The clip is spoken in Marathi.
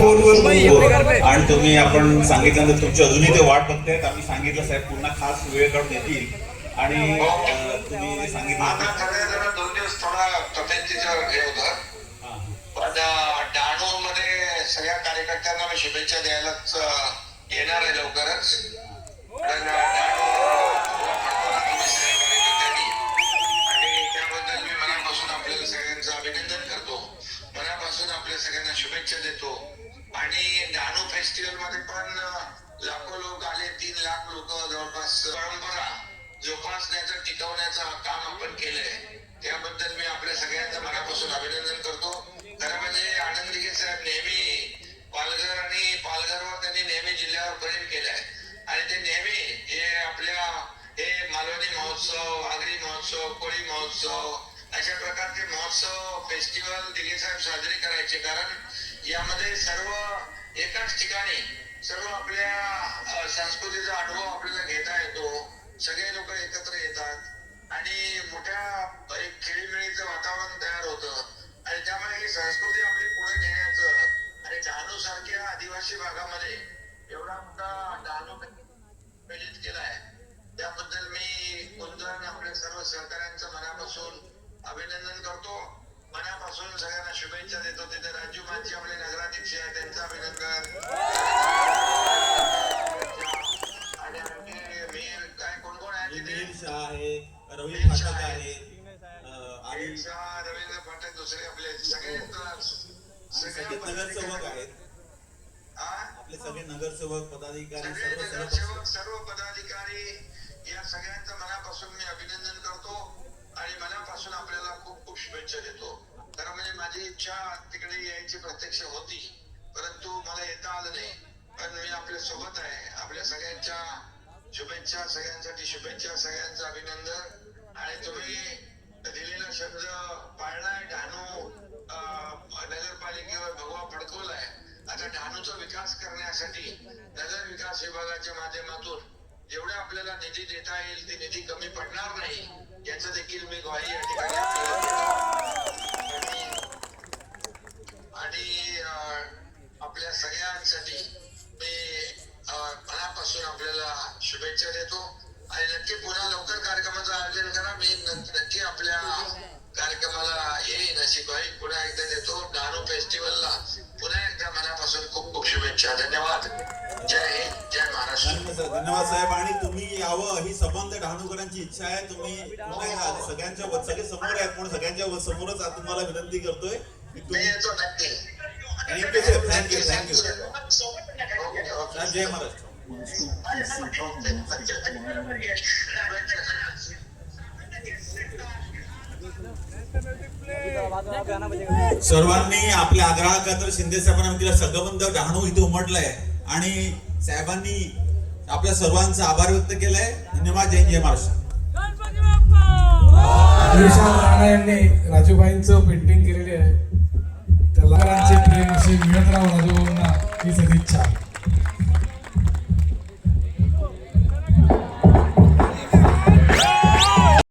फोनवर आणि तुम्ही आपण सांगितल्यानंतर तुमची अजूनही ते वाट बघतायत. आम्ही सांगितलं साहेब पुन्हा खास वेळ काढून येतील आणि तुम्ही जे सांगितलं 2 दिवस थोडा तब्येतीचा हे होतं, पण डहाणू मध्ये सगळ्या कार्यकर्त्यांना मी शुभेच्छा द्यायलाच येणार आहे लवकरच. आणि त्याबद्दल मी मनापासून आपल्याला सगळ्यांचं अभिनंदन करतो, मनापासून आपल्या सगळ्यांना शुभेच्छा देतो. आणि डहाणू फेस्टिवल मध्ये पण लाखो लोक आले, 3 लाख लोक जवळपास. परंपरा जोपासण्याचं टिकवण्याचं काम आपण केलंय, त्याबद्दल मी आपल्या सगळ्यांचं मनापासून अभिनंदन करतो. खरं म्हणजे आनंद दिघे साहेब नेहमी पालघर आणि पालघरवर त्यांनी नेहमी जिल्ह्यावर प्रेम केलंय आणि ते नेहमी हे आपल्या हे मालवणी महोत्सव, आगरी महोत्सव, कोळी महोत्सव अशा प्रकारचे महोत्सव फेस्टिवल दिघे साहेब साजरे करायचे. कारण यामध्ये सर्व एकाच ठिकाणी सर्व आपल्या संस्कृतीचा अनुभव आपल्याला घेता येतो. सगळे लोक एकत्र येतात आणि मोठ्या एक खेळीमेळीचं वातावरण तयार होतं आणि त्यामुळे ही संस्कृती आपली पुढे नेण्याचं आणि डहाणू सारख्या आदिवासी भागामध्ये एवढा मोठा डहाणू आयोजित केलाय, त्याबद्दल मी कुंदन आपल्या सर्व सहकाऱ्यांचं मनापासून अभिनंदन करतो, मनापासून सगळ्यांना शुभेच्छा देतो. तिथे राजू मांझी आपले नगराध्यक्ष आहे, त्यांचं अभिनंदन. आहे रवी फाटक आहे आणि रवींद्र फाटक दुसरे आपले सगळे नगरसेवक आहेत, आपले सगळे नगरसेवक पदाधिकारी सर्व पदाधिकारी या सगळ्यांचं मनापासून मी अभिनंदन करतो आणि मनापासून आपल्याला खूप खूप शुभेच्छा देतो. खरं म्हणजे माझी इच्छा तिकडे यायची प्रत्यक्ष होती, परंतु मला येता आलं नाही, पण मी आपल्या सोबत आहे. आपल्या सगळ्यांच्या शुभेच्छा, सगळ्यांसाठी शुभेच्छा, सगळ्यांचं अभिनंदन. आणि तुम्ही दिलेला शब्द पाळलाय, डहाणू नगरपालिकेवर भगवा फडकवलाय. आता डहाणूचा विकास करण्यासाठी नगर विकास विभागाच्या माध्यमातून जेवढ्या आपल्याला निधी देता येईल ती निधी कमी पडणार नाही याचं देखील मी ग्वाही या ठिकाणी आणि आपल्या सगळ्यांसाठी मी मनापासून आपल्याला शुभेच्छा देतो आणि नक्की पुन्हा लवकर कार्यक्रमाचं आयोजन करा. मी नक्की आपल्या कार्यक्रमाला येईन अशी ग्वाही पुन्हा एकदा देतो. डहाणू फेस्टिवलला पुन्हा एकदा मनापासून खूप खूप शुभेच्छा. धन्यवाद. जय हिंद, जय महाराष्ट्र. धन्यवाद साहेब. आणि तुम्ही यावं ही सबंध डहाणूकरांची इच्छा आहे. तुम्ही सगळ्यांच्या सगळे समोर आहेत म्हणून सगळ्यांच्या समोरच तुम्हाला विनंती करतोय. येतो नक्की. थँक्यू साहेब, थँक्यू थँक्यू. जय महाराष्ट्र. सर्वांनी आपल्या आग्रहाखातर शिंदे साहेबांना दिला संगबंध डहाणू इथे उमटलाय आणि साहेबांनी आपल्या सर्वांचा आभार व्यक्त केलाय. धन्यवाद. जय जय महाराष्ट्र. राणा यांनी राजूबाईंचं पेंटिंग केलेली आहे, त्याला प्रेम असे मिळत राहू राजूबाईंना ही सदिच्छा.